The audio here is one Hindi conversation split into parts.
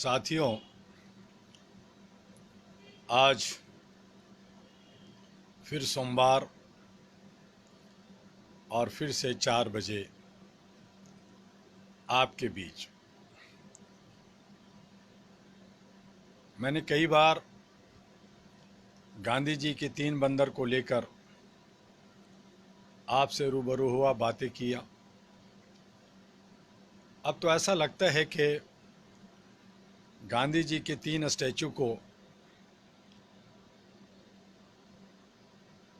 साथियों, आज फिर सोमवार और फिर से 4 बजे आपके बीच। मैंने कई बार गांधी जी के 3 बंदर को लेकर आपसे रूबरू हुआ, बातें किया। अब तो ऐसा लगता है कि गांधी जी के 3 स्टैचू को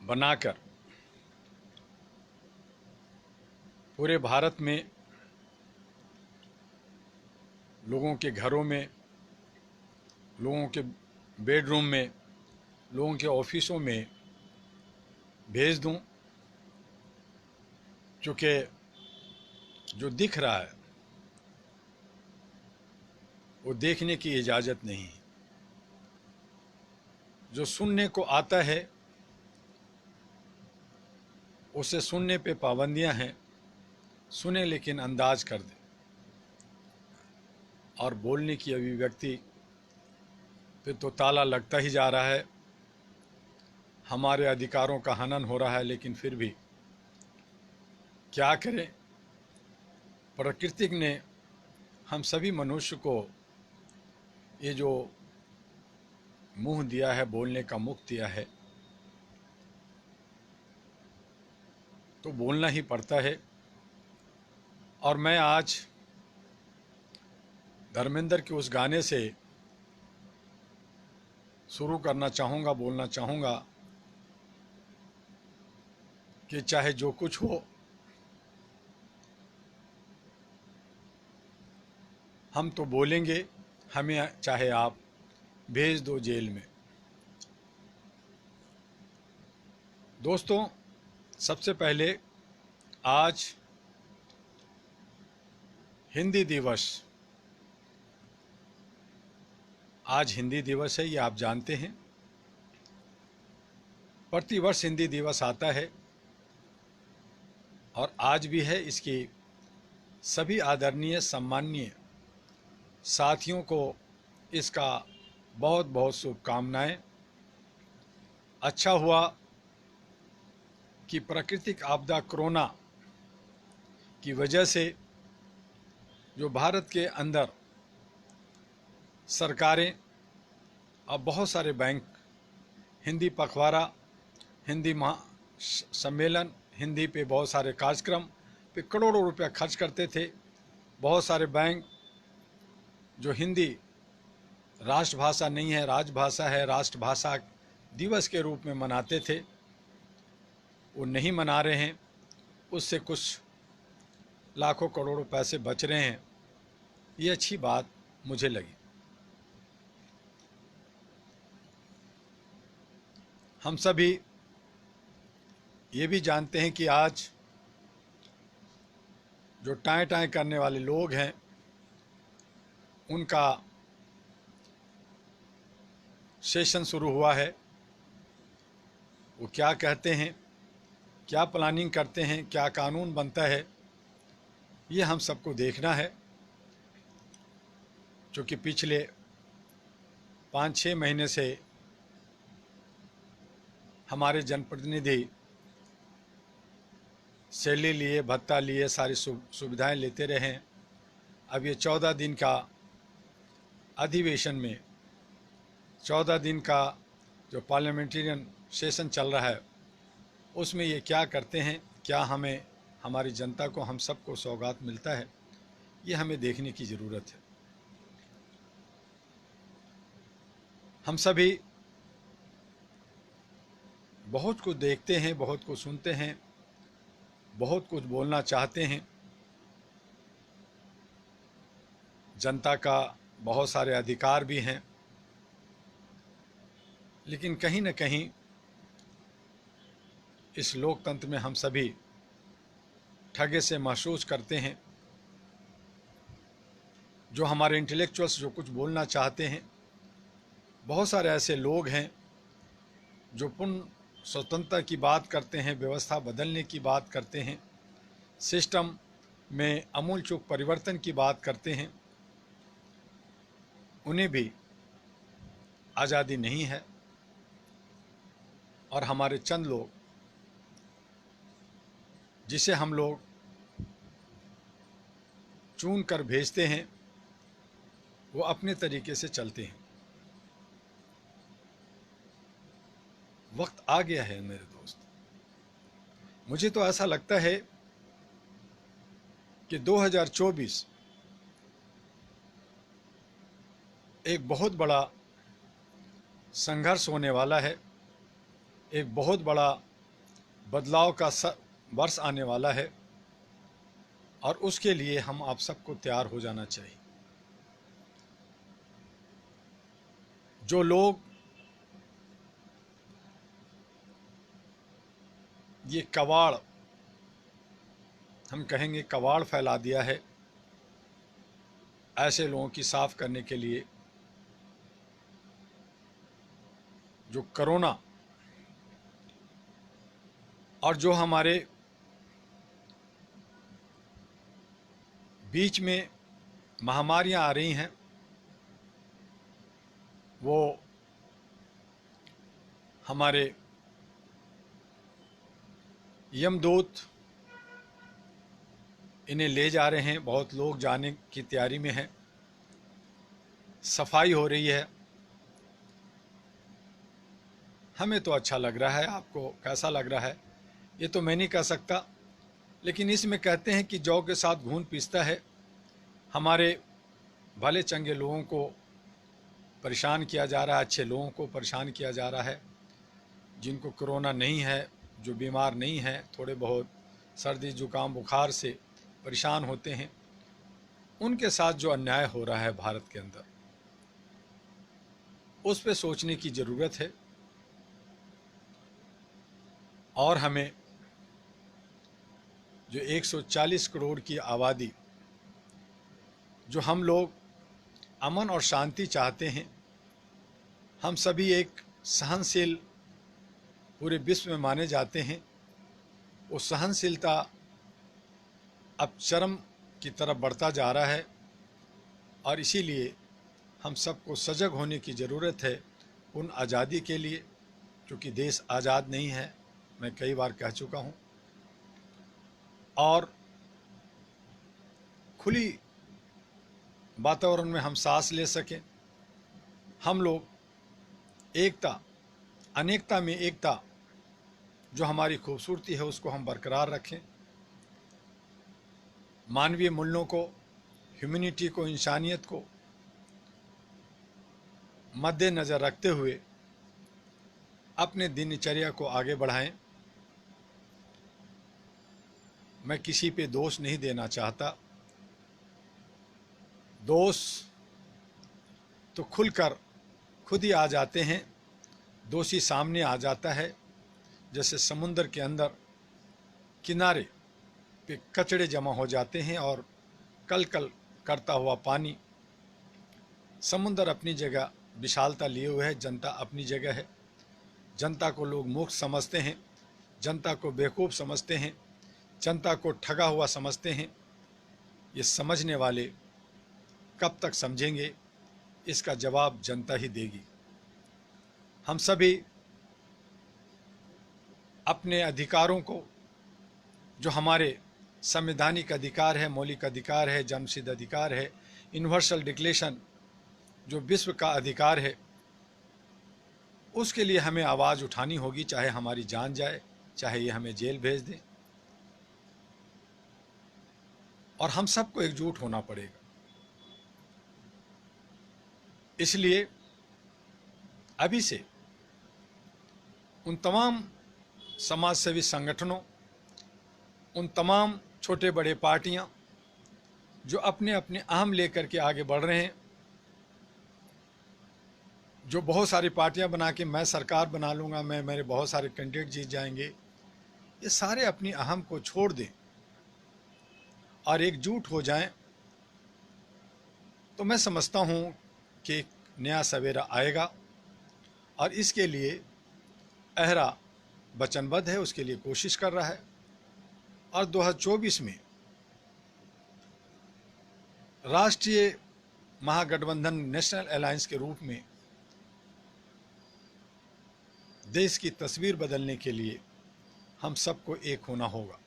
बनाकर पूरे भारत में लोगों के घरों में, लोगों के बेडरूम में, लोगों के ऑफिसों में भेज दूं, क्योंकि जो दिख रहा है वो देखने की इजाज़त नहीं। जो सुनने को आता है उसे सुनने पे पाबंदियां हैं, सुने लेकिन अंदाज कर दे। और बोलने की अभिव्यक्ति पे तो ताला लगता ही जा रहा है। हमारे अधिकारों का हनन हो रहा है, लेकिन फिर भी क्या करें, प्रकृति ने हम सभी मनुष्य को ये जो मुंह दिया है, बोलने का मुख दिया है, तो बोलना ही पड़ता है। और मैं आज धर्मेंद्र के उस गाने से शुरू करना चाहूँगा, बोलना चाहूँगा कि चाहे जो कुछ हो, हम तो बोलेंगे, हमें चाहे आप भेज दो जेल में। दोस्तों, सबसे पहले आज हिंदी दिवस, आज हिंदी दिवस है, ये आप जानते हैं। प्रतिवर्ष हिंदी दिवस आता है और आज भी है। इसकी सभी आदरणीय सम्माननीय साथियों को इसका बहुत बहुत शुभकामनाएं। अच्छा हुआ कि प्राकृतिक आपदा कोरोना की वजह से जो भारत के अंदर सरकारें और बहुत सारे बैंक हिंदी पखवाड़ा, हिंदी सम्मेलन, हिंदी पे बहुत सारे कार्यक्रम पे करोड़ों रुपया खर्च करते थे। बहुत सारे बैंक जो हिंदी राष्ट्रभाषा नहीं है, राजभाषा है, राष्ट्रभाषा दिवस के रूप में मनाते थे, वो नहीं मना रहे हैं। उससे कुछ लाखों करोड़ों पैसे बच रहे हैं। ये अच्छी बात मुझे लगी। हम सभी ये भी जानते हैं कि आज जो टाएं टाएं करने वाले लोग हैं, उनका सेशन शुरू हुआ है। वो क्या कहते हैं, क्या प्लानिंग करते हैं, क्या कानून बनता है, ये हम सबको देखना है। क्योंकि पिछले 5-6 महीने से हमारे जनप्रतिनिधि सैलरी लिए, भत्ता लिए, सारी सुविधाएं लेते रहे हैं। अब ये 14 दिन का अधिवेशन में, 14 दिन का जो पार्लियामेंटेरियन सेशन चल रहा है, उसमें ये क्या करते हैं, क्या हमें, हमारी जनता को, हम सबको सौगात मिलता है, ये हमें देखने की ज़रूरत है। हम सभी बहुत कुछ देखते हैं, बहुत कुछ सुनते हैं, बहुत कुछ बोलना चाहते हैं। जनता का बहुत सारे अधिकार भी हैं, लेकिन कहीं न कहीं इस लोकतंत्र में हम सभी ठगे से महसूस करते हैं। जो हमारे इंटेलेक्चुअल्स जो कुछ बोलना चाहते हैं, बहुत सारे ऐसे लोग हैं जो पूर्ण स्वतंत्रता की बात करते हैं, व्यवस्था बदलने की बात करते हैं, सिस्टम में अमूलचूल परिवर्तन की बात करते हैं। उन्हें भी आज़ादी नहीं है और हमारे चंद लोग जिसे हम लोग चुन कर भेजते हैं वो अपने तरीके से चलते हैं। वक्त आ गया है मेरे दोस्त, मुझे तो ऐसा लगता है कि 2024 एक बहुत बड़ा संघर्ष होने वाला है, एक बहुत बड़ा बदलाव का वर्ष आने वाला है और उसके लिए हम आप सबको तैयार हो जाना चाहिए। जो लोग ये कबाड़, हम कहेंगे कबाड़ फैला दिया है, ऐसे लोगों की साफ करने के लिए जो कोरोना और जो हमारे बीच में महामारियां आ रही हैं वो हमारे यमदूत इन्हें ले जा रहे हैं। बहुत लोग जाने की तैयारी में हैं, सफाई हो रही है। हमें तो अच्छा लग रहा है, आपको कैसा लग रहा है ये तो मैं नहीं कह सकता, लेकिन इसमें कहते हैं कि जौ के साथ घून पीसता है। हमारे भले चंगे लोगों को परेशान किया जा रहा है, अच्छे लोगों को परेशान किया जा रहा है। जिनको कोरोना नहीं है, जो बीमार नहीं हैं, थोड़े बहुत सर्दी जुकाम बुखार से परेशान होते हैं, उनके साथ जो अन्याय हो रहा है भारत के अंदर, उस पर सोचने की ज़रूरत है। और हमें जो 140 करोड़ की आबादी, जो हम लोग अमन और शांति चाहते हैं, हम सभी एक सहनशील पूरे विश्व में माने जाते हैं, वो सहनशीलता अब चरम की तरफ बढ़ता जा रहा है और इसीलिए हम सबको सजग होने की ज़रूरत है उन आज़ादी के लिए, क्योंकि देश आज़ाद नहीं है, मैं कई बार कह चुका हूँ। और खुली वातावरण में हम सांस ले सकें, हम लोग एकता, अनेकता में एकता जो हमारी खूबसूरती है उसको हम बरकरार रखें। मानवीय मूल्यों को, ह्यूमैनिटी को, इंसानियत को मद्देनज़र रखते हुए अपने दिनचर्या को आगे बढ़ाएं। मैं किसी पे दोष नहीं देना चाहता, दोष तो खुलकर खुद ही आ जाते हैं, दोषी सामने आ जाता है। जैसे समुद्र के अंदर किनारे पे कचड़े जमा हो जाते हैं और कल कल करता हुआ पानी, समुद्र अपनी जगह विशालता लिए हुए है, जनता अपनी जगह है। जनता को लोग मूर्ख समझते हैं, जनता को बेवकूफ़ समझते हैं, जनता को ठगा हुआ समझते हैं। ये समझने वाले कब तक समझेंगे, इसका जवाब जनता ही देगी। हम सभी अपने अधिकारों को, जो हमारे संवैधानिक अधिकार है, मौलिक अधिकार है, जन्मसिद्ध अधिकार है, यूनिवर्सल डिक्लेरेशन जो विश्व का अधिकार है, उसके लिए हमें आवाज़ उठानी होगी, चाहे हमारी जान जाए, चाहे ये हमें जेल भेज दें। और हम सबको एकजुट होना पड़ेगा। इसलिए अभी से उन तमाम समाजसेवी संगठनों, उन तमाम छोटे बड़े पार्टियां जो अपने अपने अहम लेकर के आगे बढ़ रहे हैं, जो बहुत सारी पार्टियां बना के मैं सरकार बना लूँगा, मैं मेरे बहुत सारे कैंडिडेट जीत जाएंगे, ये सारे अपनी अहम को छोड़ दें और एकजुट हो जाएं, तो मैं समझता हूँ कि एक नया सवेरा आएगा। और इसके लिए अहरा वचनबद्ध है, उसके लिए कोशिश कर रहा है। और 2024 में राष्ट्रीय महागठबंधन नेशनल अलायंस के रूप में देश की तस्वीर बदलने के लिए हम सबको एक होना होगा।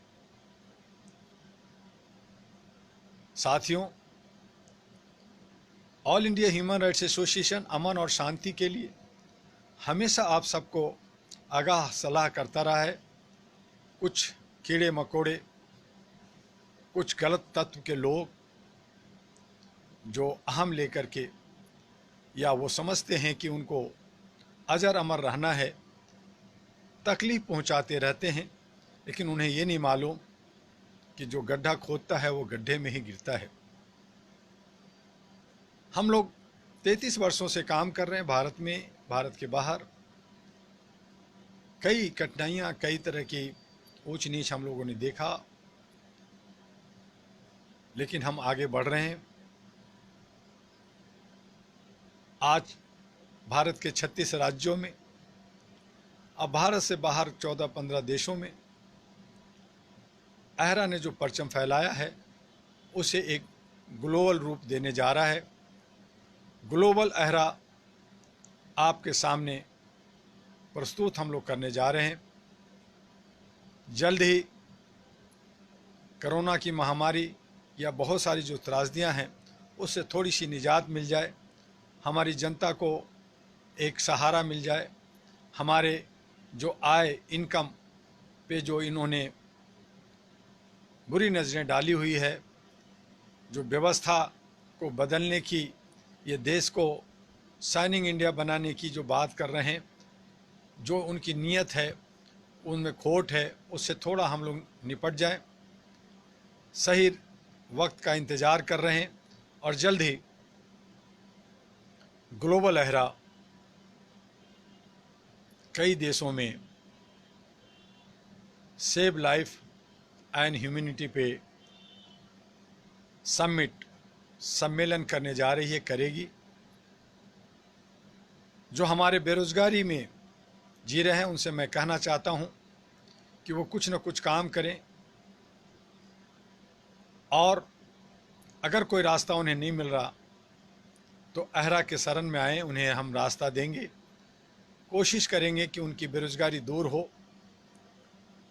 साथियों, all India human rights association अमन और शांति के लिए हमेशा आप सबको आगाह सलाह करता रहा है। कुछ कीड़े मकोड़े, कुछ गलत तत्व के लोग जो अहम लेकर के या वो समझते हैं कि उनको अजर अमर रहना है, तकलीफ पहुंचाते रहते हैं, लेकिन उन्हें ये नहीं मालूम कि जो गड्ढा खोदता है वो गड्ढे में ही गिरता है। हम लोग 33 वर्षों से काम कर रहे हैं भारत में, भारत के बाहर। कई कठिनाइयाँ, कई तरह की ऊंच नीच हम लोगों ने देखा, लेकिन हम आगे बढ़ रहे हैं। आज भारत के 36 राज्यों में, अब भारत से बाहर 14-15 देशों में अहरा ने जो परचम फैलाया है उसे एक ग्लोबल रूप देने जा रहा है। ग्लोबल अहरा आपके सामने प्रस्तुत हम लोग करने जा रहे हैं। जल्द ही कोरोना की महामारी या बहुत सारी जो त्रासदियां हैं उससे थोड़ी सी निजात मिल जाए, हमारी जनता को एक सहारा मिल जाए, हमारे जो आय इनकम पे जो इन्होंने बुरी नज़रें डाली हुई है, जो व्यवस्था को बदलने की, ये देश को शाइनिंग इंडिया बनाने की जो बात कर रहे हैं, जो उनकी नीयत है उनमें खोट है, उससे थोड़ा हम लोग निपट जाएं। सही वक्त का इंतज़ार कर रहे हैं और जल्द ही ग्लोबल अहरा कई देशों में सेव लाइफ एंड ह्यूमैनिटी पे सम्मेलन करने जा रही है, करेगी। जो हमारे बेरोजगारी में जी रहे हैं उनसे मैं कहना चाहता हूं कि वो कुछ न कुछ काम करें, और अगर कोई रास्ता उन्हें नहीं मिल रहा तो अहरा के शरण में आएँ, उन्हें हम रास्ता देंगे, कोशिश करेंगे कि उनकी बेरोजगारी दूर हो।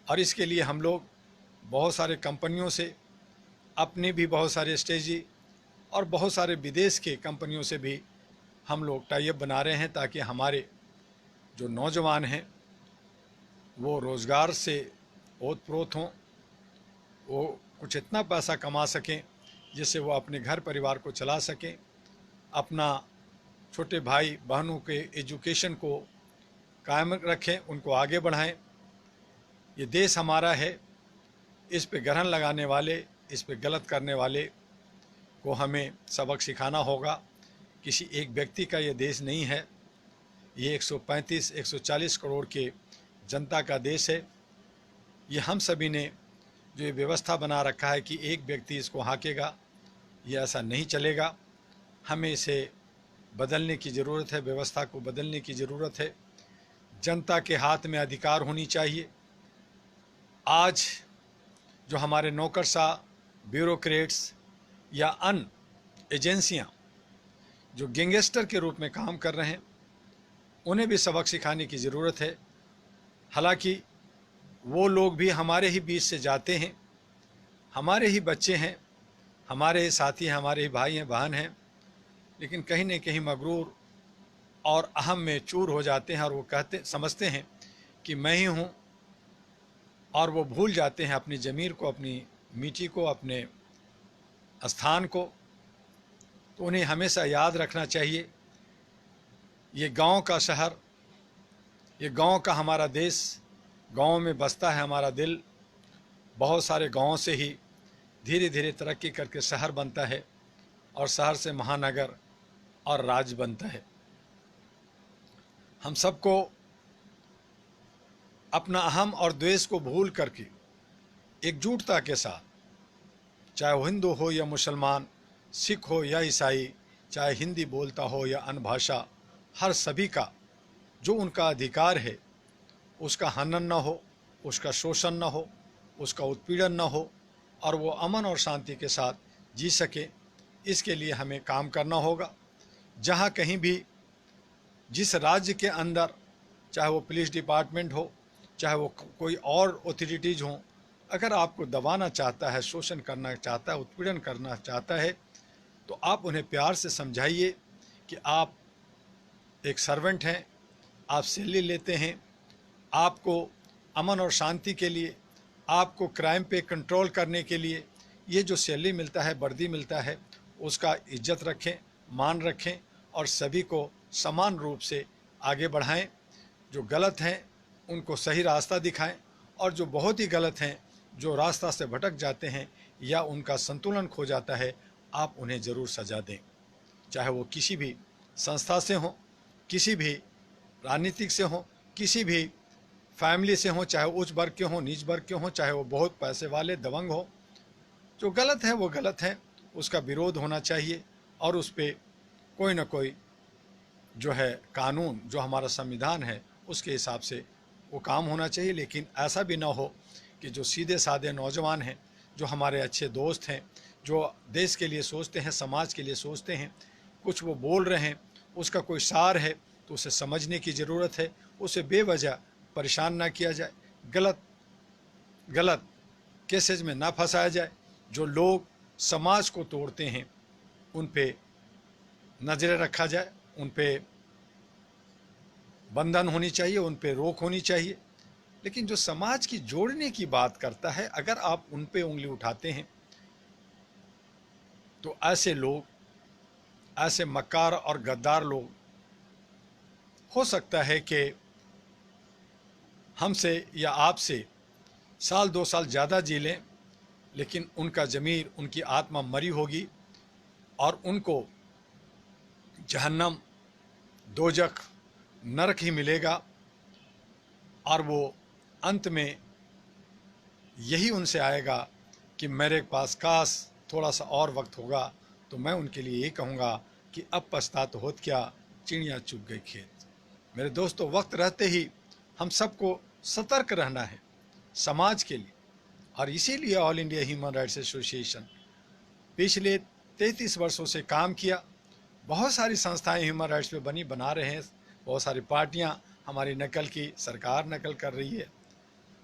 और इसके लिए हम लोग बहुत सारे कंपनियों से, अपने भी बहुत सारे स्ट्रेटजी और बहुत सारे विदेश के कंपनियों से भी हम लोग टाई अप बना रहे हैं, ताकि हमारे जो नौजवान हैं वो रोज़गार से ओत-प्रोत हों, वो कुछ इतना पैसा कमा सकें जिससे वो अपने घर परिवार को चला सकें, अपना छोटे भाई बहनों के एजुकेशन को कायम रखें, उनको आगे बढ़ाएं। ये देश हमारा है, इस पे ग्रहण लगाने वाले, इस पे गलत करने वाले को हमें सबक सिखाना होगा। किसी एक व्यक्ति का ये देश नहीं है, ये 135-140 करोड़ के जनता का देश है। ये हम सभी ने जो ये व्यवस्था बना रखा है कि एक व्यक्ति इसको हाँकेगा, ये ऐसा नहीं चलेगा। हमें इसे बदलने की ज़रूरत है, व्यवस्था को बदलने की ज़रूरत है। जनता के हाथ में अधिकार होनी चाहिए। आज जो हमारे नौकरशाह, ब्यूरोक्रेट्स या अन्य एजेंसियां जो गैंगस्टर के रूप में काम कर रहे हैं, उन्हें भी सबक सिखाने की ज़रूरत है। हालांकि वो लोग भी हमारे ही बीच से जाते हैं, हमारे ही बच्चे हैं, हमारे ही साथी हैं, हमारे ही भाई हैं, बहन हैं, लेकिन कहीं न कहीं मगरूर और अहम में चूर हो जाते हैं और वो समझते हैं कि मैं ही हूँ, और वो भूल जाते हैं अपनी ज़मीर को, अपनी मिट्टी को, अपने स्थान को। तो उन्हें हमेशा याद रखना चाहिए, ये गांव का शहर, ये गांव का हमारा देश, गांव में बसता है हमारा दिल। बहुत सारे गांवों से ही धीरे धीरे तरक्की करके शहर बनता है, और शहर से महानगर और राज्य बनता है। हम सबको अपना अहम और द्वेष को भूल करके एकजुटता के साथ, चाहे वो हिंदू हो या मुसलमान, सिख हो या ईसाई, चाहे हिंदी बोलता हो या अन्य भाषा, हर सभी का जो उनका अधिकार है उसका हनन न हो, उसका शोषण न हो, उसका उत्पीड़न न हो, और वो अमन और शांति के साथ जी सके, इसके लिए हमें काम करना होगा। जहाँ कहीं भी जिस राज्य के अंदर, चाहे वो पुलिस डिपार्टमेंट हो, चाहे वो कोई और अथॉरिटीज़ हों, अगर आपको दबाना चाहता है, शोषण करना चाहता है, उत्पीड़न करना चाहता है, तो आप उन्हें प्यार से समझाइए कि आप एक सर्वेंट हैं, आप सैलरी लेते हैं, आपको अमन और शांति के लिए, आपको क्राइम पे कंट्रोल करने के लिए ये जो सैलरी मिलता है, वर्दी मिलता है, उसका इज्जत रखें, मान रखें और सभी को समान रूप से आगे बढ़ाएं। जो गलत हैं उनको सही रास्ता दिखाएं और जो बहुत ही गलत हैं, जो रास्ता से भटक जाते हैं या उनका संतुलन खो जाता है, आप उन्हें ज़रूर सज़ा दें। चाहे वो किसी भी संस्था से हों, किसी भी राजनीतिक से हों, किसी भी फैमिली से हों, चाहे उच्च वर्ग के हों, नीच वर्ग के हों, चाहे वो बहुत पैसे वाले दबंग हों। जो गलत है वो गलत है, उसका विरोध होना चाहिए और उस पर कोई ना कोई जो है कानून, जो हमारा संविधान है, उसके हिसाब से वो काम होना चाहिए। लेकिन ऐसा भी ना हो कि जो सीधे साधे नौजवान हैं, जो हमारे अच्छे दोस्त हैं, जो देश के लिए सोचते हैं, समाज के लिए सोचते हैं, कुछ वो बोल रहे हैं, उसका कोई सार है तो उसे समझने की ज़रूरत है, उसे बेवजह परेशान ना किया जाए, गलत गलत केसेज में ना फंसाया जाए। जो लोग समाज को तोड़ते हैं उन पे नज़रें रखा जाए, उन पे बंधन होनी चाहिए, उन पे रोक होनी चाहिए। लेकिन जो समाज की जोड़ने की बात करता है, अगर आप उन पे उंगली उठाते हैं तो ऐसे लोग, ऐसे मक्कार और गद्दार लोग, हो सकता है कि हमसे या आपसे साल 2 साल ज़्यादा जी लें, लेकिन उनका ज़मीर, उनकी आत्मा मरी होगी और उनको जहन्नम, दोजख, नरक ही मिलेगा और वो अंत में यही उनसे आएगा कि मेरे पास काश थोड़ा सा और वक्त होगा तो मैं उनके लिए ये कहूँगा कि अब पछतात होत क्या, चिड़िया चुग गई खेत। मेरे दोस्तों, वक्त रहते ही हम सबको सतर्क रहना है समाज के लिए, और इसीलिए all India human rights association पिछले 33 वर्षों से काम किया। बहुत सारी संस्थाएं ह्यूमन राइट्स पे बना रहे हैं, बहुत सारी पार्टियां हमारी नकल की, सरकार नकल कर रही है।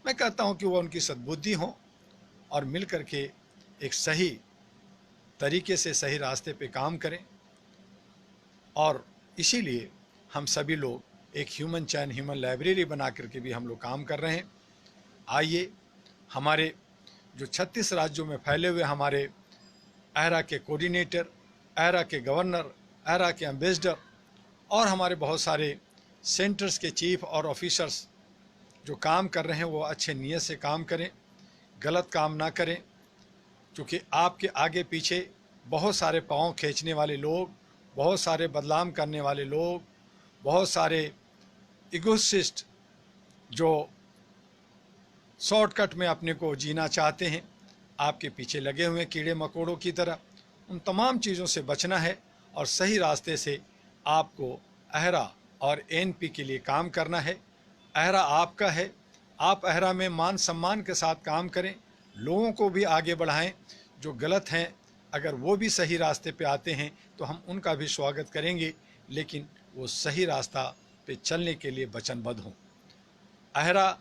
मैं कहता हूं कि वो उनकी सद्बुद्धि हो और मिल कर के एक सही तरीके से सही रास्ते पे काम करें। और इसीलिए हम सभी लोग एक ह्यूमन चैन, ह्यूमन लाइब्रेरी बना करके भी हम लोग काम कर रहे हैं। आइए, हमारे जो 36 राज्यों में फैले हुए हमारे एहरा के कोऑर्डिनेटर, एहरा के गवर्नर, एहरा के एम्बेसडर और हमारे बहुत सारे सेंटर्स के चीफ और ऑफिसर्स जो काम कर रहे हैं, वो अच्छे नीयत से काम करें, गलत काम ना करें। क्योंकि आपके आगे पीछे बहुत सारे पाँव खींचने वाले लोग, बहुत सारे बदनाम करने वाले लोग, बहुत सारे इगोसिस्ट जो शॉर्टकट में अपने को जीना चाहते हैं, आपके पीछे लगे हुए कीड़े मकोड़ों की तरह। उन तमाम चीज़ों से बचना है और सही रास्ते से आपको एहरा और एनपी के लिए काम करना है। एहरा आपका है, आप एहरा में मान सम्मान के साथ काम करें, लोगों को भी आगे बढ़ाएं। जो गलत हैं, अगर वो भी सही रास्ते पे आते हैं तो हम उनका भी स्वागत करेंगे, लेकिन वो सही रास्ता पे चलने के लिए वचनबद्ध हों। एहरा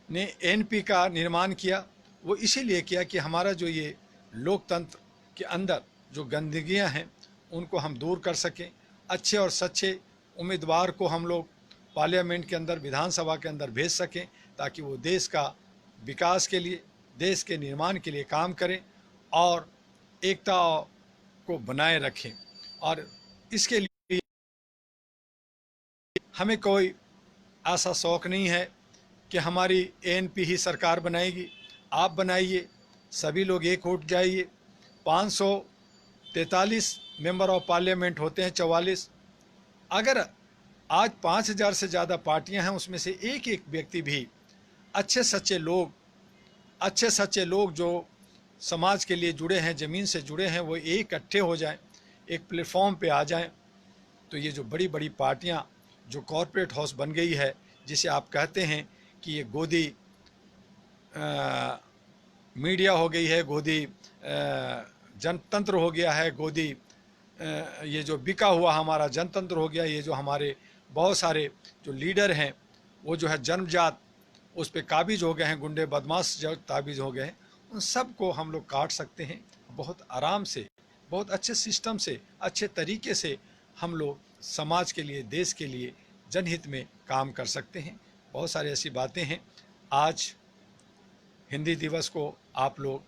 ने एनपी का निर्माण किया, वो इसीलिए किया कि हमारा जो ये लोकतंत्र के अंदर जो गंदगियां हैं उनको हम दूर कर सकें, अच्छे और सच्चे उम्मीदवार को हम लोग पार्लियामेंट के अंदर, विधानसभा के अंदर भेज सकें, ताकि वो देश का विकास के लिए, देश के निर्माण के लिए काम करें और एकता को बनाए रखें। और इसके लिए हमें कोई ऐसा शौक़ नहीं है कि हमारी एएनपी ही सरकार बनाएगी। आप बनाइए, सभी लोग एक उठ जाइए। 543 मेंबर ऑफ पार्लियामेंट होते हैं, 44। अगर आज 5000 से ज़्यादा पार्टियां हैं, उसमें से एक एक व्यक्ति भी अच्छे सच्चे लोग जो समाज के लिए जुड़े हैं, ज़मीन से जुड़े हैं, वो इकट्ठे हो जाएं, एक प्लेटफॉर्म पे आ जाएं, तो ये जो बड़ी बड़ी पार्टियां जो कॉरपोरेट हाउस बन गई है, जिसे आप कहते हैं कि ये गोदी मीडिया हो गई है, गोदी जनतंत्र हो गया है, गोदी ये जो बिका हुआ हमारा जनतंत्र हो गया, ये जो हमारे बहुत सारे जो लीडर हैं वो जो है जन्मजात उस पर काबिज हो गए हैं, गुंडे बदमाश जो ताबिज हो गए हैं, उन सब को हम लोग काट सकते हैं। बहुत आराम से, बहुत अच्छे सिस्टम से, अच्छे तरीके से हम लोग समाज के लिए, देश के लिए, जनहित में काम कर सकते हैं। बहुत सारी ऐसी बातें हैं। आज हिंदी दिवस को आप लोग,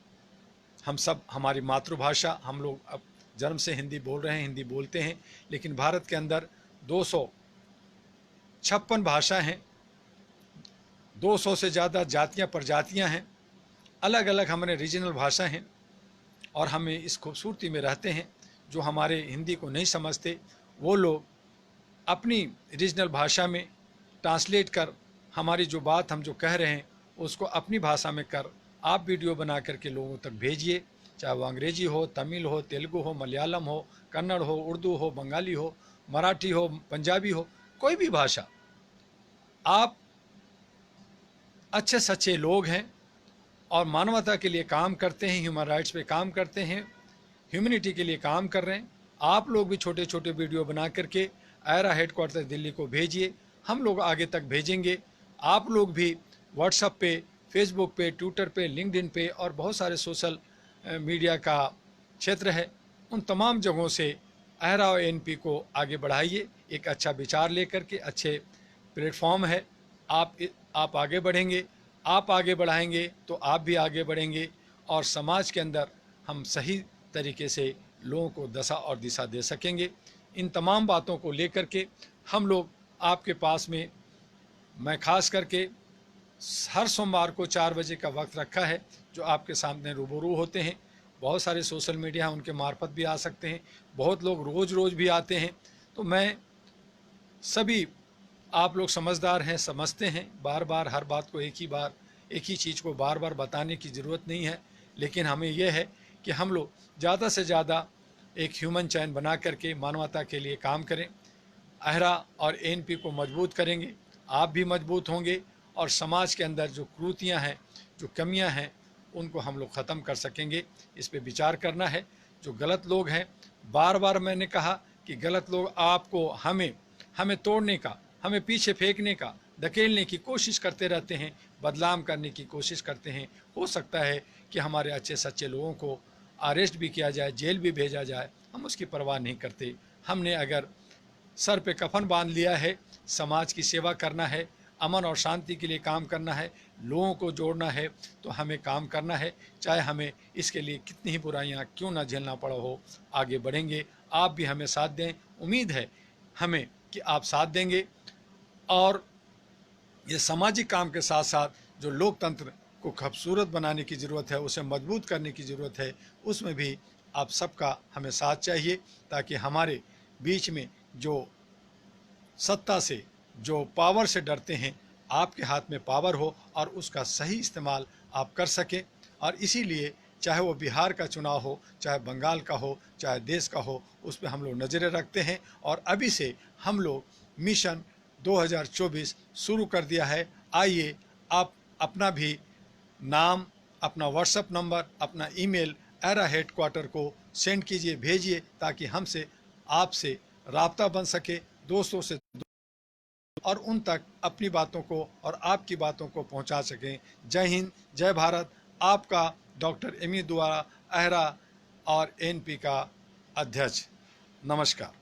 हम सब, हमारी मातृभाषा, हम लोग अब जन्म से हिंदी बोल रहे हैं, हिंदी बोलते हैं, लेकिन भारत के अंदर 256 भाषा हैं, 200 से ज़्यादा जातियाँ प्रजातियाँ हैं, अलग अलग हमारे रीजनल भाषा हैं, और हमें इस खूबसूरती में रहते हैं। जो हमारे हिंदी को नहीं समझते वो लोग अपनी रीजनल भाषा में ट्रांसलेट कर हमारी जो बात हम जो कह रहे हैं उसको अपनी भाषा में कर आप वीडियो बना करके लोगों तक भेजिए, चाहे वो अंग्रेजी हो, तमिल हो, तेलुगु हो, मलयालम हो, कन्नड़ हो, उर्दू हो, बंगाली हो, मराठी हो, पंजाबी हो, कोई भी भाषा। आप अच्छे सच्चे लोग हैं और मानवता के लिए काम करते हैं, ह्यूमन राइट्स पे काम करते हैं, ह्यूमैनिटी के लिए काम कर रहे हैं। आप लोग भी छोटे छोटे वीडियो बना करके आयरा हेडक्वार्टर दिल्ली को भेजिए, हम लोग आगे तक भेजेंगे। आप लोग भी व्हाट्सएप पे, फेसबुक पे, ट्विटर पे, लिंक्डइन पे और बहुत सारे सोशल मीडिया का क्षेत्र है, उन तमाम जगहों से आयरा और एनपी को आगे बढ़ाइए। एक अच्छा विचार लेकर के, अच्छे प्लेटफॉर्म है, आप आगे बढ़ेंगे, आप आगे बढ़ाएंगे तो आप भी आगे बढ़ेंगे, और समाज के अंदर हम सही तरीके से लोगों को दशा और दिशा दे सकेंगे। इन तमाम बातों को लेकर के हम लोग आपके पास में, मैं खास करके हर सोमवार को 4 बजे का वक्त रखा है, जो आपके सामने रूबरू होते हैं। बहुत सारे सोशल मीडिया हैं, उनके मार्फत भी आ सकते हैं, बहुत लोग रोज़ रोज़ भी आते हैं। तो मैं सभी, आप लोग समझदार हैं, समझते हैं, बार बार हर बात को एक ही चीज़ को बार बार बताने की ज़रूरत नहीं है, लेकिन हमें यह है कि हम लोग ज़्यादा से ज़्यादा एक ह्यूमन चैन बना करके मानवता के लिए काम करें। आयरा और एनपी को मजबूत करेंगे, आप भी मजबूत होंगे, और समाज के अंदर जो कुरीतियाँ हैं, जो कमियां हैं, उनको हम लोग ख़त्म कर सकेंगे। इस पे विचार करना है। जो गलत लोग हैं, बार बार मैंने कहा कि गलत लोग आपको, हमें तोड़ने का, हमें पीछे फेंकने का, धकेलने की कोशिश करते रहते हैं, बदनाम करने की कोशिश करते हैं। हो सकता है कि हमारे अच्छे सच्चे लोगों को अरेस्ट भी किया जाए, जेल भी भेजा जाए, हम उसकी परवाह नहीं करते। हमने अगर सर पे कफन बांध लिया है, समाज की सेवा करना है, अमन और शांति के लिए काम करना है, लोगों को जोड़ना है, तो हमें काम करना है, चाहे हमें इसके लिए कितनी ही बुराइयां क्यों ना झेलना पड़ा हो। आगे बढ़ेंगे, आप भी हमें साथ दें। उम्मीद है हमें कि आप साथ देंगे, और ये सामाजिक काम के साथ साथ जो लोकतंत्र को खूबसूरत बनाने की ज़रूरत है, उसे मजबूत करने की ज़रूरत है, उसमें भी आप सबका हमें साथ चाहिए, ताकि हमारे बीच में जो सत्ता से, जो पावर से डरते हैं, आपके हाथ में पावर हो और उसका सही इस्तेमाल आप कर सकें। और इसीलिए चाहे वो बिहार का चुनाव हो, चाहे बंगाल का हो, चाहे देश का हो, उस पर हम लोग नज़रें रखते हैं। और अभी से हम लोग मिशन 2024 शुरू कर दिया है। आइए, आप अपना भी नाम, अपना व्हाट्सएप नंबर, अपना ईमेल आयरा हेडक्वार्टर को सेंड कीजिए, भेजिए, ताकि हमसे, आपसे राब्ता बन सके, दोस्तों से, और उन तक अपनी बातों को और आपकी बातों को पहुंचा सकें। जय हिंद, जय भारत। आपका डॉक्टर एमी द्वारा, आयरा और एनपी का अध्यक्ष। नमस्कार।